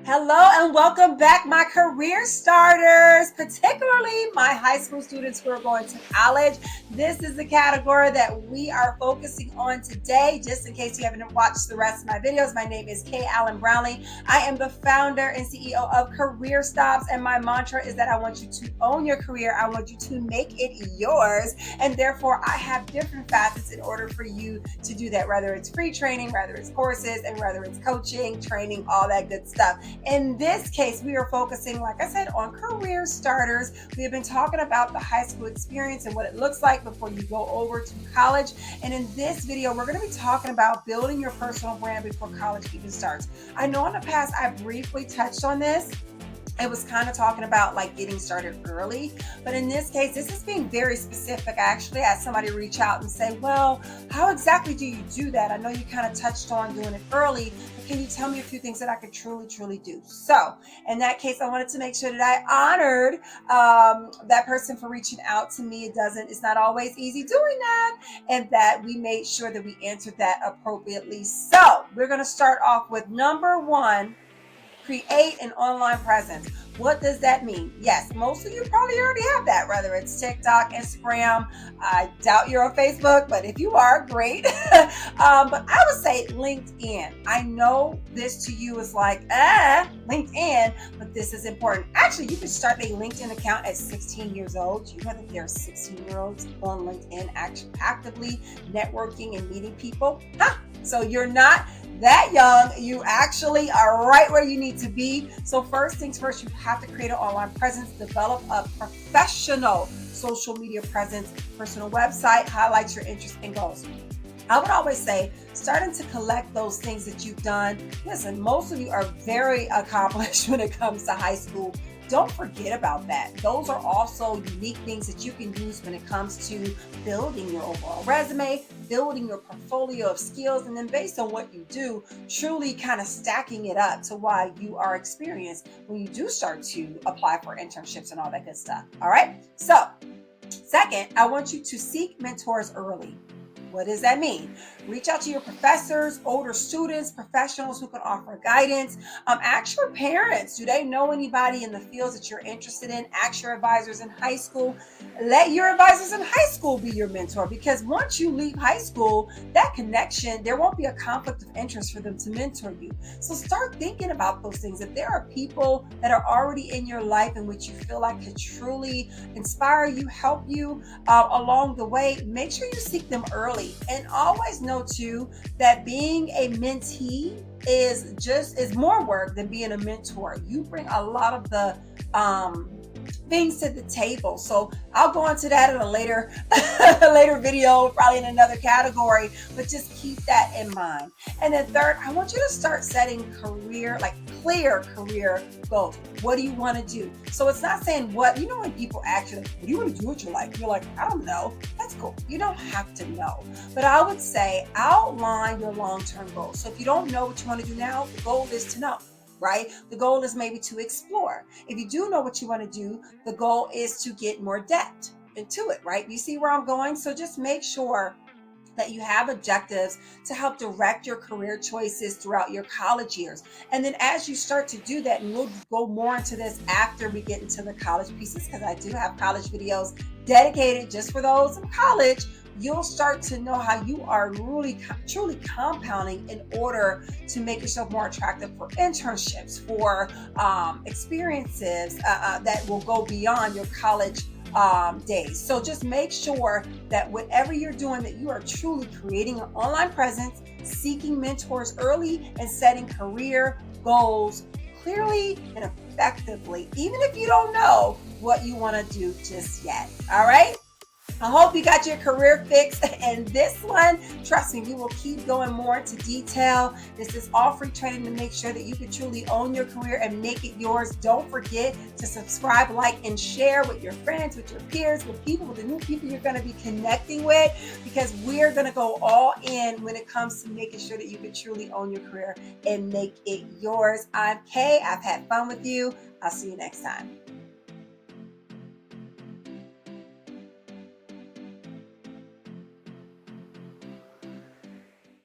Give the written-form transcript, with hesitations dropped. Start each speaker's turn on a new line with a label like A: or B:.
A: Hello and welcome back, my career starters, particularly my high school students who are going to college. This is the category that we are focusing on today. Just in case you haven't watched the rest of my videos, my name is Kay Allen Brownlee. I am the founder and CEO of Career Stops, and my mantra is that I want you to own your career. I want you to make it yours, and therefore I have different facets in order for you to do that, whether it's free training, whether it's courses, and whether it's coaching, training, all that good stuff. In this case, we are focusing, like I said, on career starters. We have been talking about the high school experience and what it looks like before you go over to college. And in this video, we're going to be talking about building your personal brand before college even starts. I know in the past I briefly touched on this. It was kind of talking about like getting started early, but in this case, this is being very specific. I actually had somebody reach out and say, well, how exactly do you do that? I know you kind of touched on doing it early, but can you tell me a few things that I could truly do? So in that case, I wanted to make sure that I honored that person for reaching out to me. It's not always easy doing that, and that we made sure that we answered that appropriately. So we're going to start off with number one. Create an online presence. What does that mean? Yes, most of you probably already have that, whether it's TikTok, Instagram. I doubt you're on Facebook, but if you are, great. But I would say LinkedIn. I know this to you is like, LinkedIn, but this is important. Actually, you can start a LinkedIn account at 16 years old. You know that there are 16-year-olds on LinkedIn actively networking and meeting people. So you're not that young. You actually are right where you need to be. So first things first, you have to create an online presence, develop a professional social media presence, personal website, highlights your interests and goals. I would always say, starting to collect those things that you've done. Listen, most of you are very accomplished when it comes to high school. Don't forget about that. Those are also unique things that you can use when it comes to building your overall resume, building your portfolio of skills, and then based on what you do, truly kind of stacking it up to why you are experienced when you do start to apply for internships and all that good stuff. All right. So, second, I want you to seek mentors early. What does that mean? Reach out to your professors, older students, professionals who can offer guidance. Ask your parents, do they know anybody in the fields that you're interested in? Ask your advisors in high school. Let your advisors in high school be your mentor, because once you leave high school, that connection, there won't be a conflict of interest for them to mentor you. So start thinking about those things. If there are people that are already in your life in which you feel like could truly inspire you, help you along the way, make sure you seek them early. And always know too that being a mentee is more work than being a mentor. You bring a lot of the things to the table. So I'll go into that in a later video, probably in another category, but just keep that in mind. And then third, I want you to start setting clear career goals. What do you want to do? So it's not saying what, when people ask you, like, what do you want to do with your life? You're like, I don't know. That's cool. You don't have to know. But I would say outline your long-term goals. So if you don't know what you want to do now, the goal is to know. Right? The goal is maybe to explore. If you do know what you want to do, the goal is to get more depth into it, right? You see where I'm going? So just make sure that you have objectives to help direct your career choices throughout your college years. And then as you start to do that, and we'll go more into this after we get into the college pieces, because I do have college videos dedicated just for those in college, you'll start to know how you are really truly compounding in order to make yourself more attractive for internships, for experiences that will go beyond your college days. So just make sure that whatever you're doing, that you are truly creating an online presence, seeking mentors early, and setting career goals clearly and effectively, even if you don't know what you want to do just yet. All right? I hope you got your career fix, and this one, trust me, we will keep going more into detail. This is all free training to make sure that you can truly own your career and make it yours. Don't forget to subscribe, like, and share with your friends, with your peers, with the new people you're going to be connecting with, because we're going to go all in when it comes to making sure that you can truly own your career and make it yours. I'm Kay. I've had fun with you. I'll see you next time.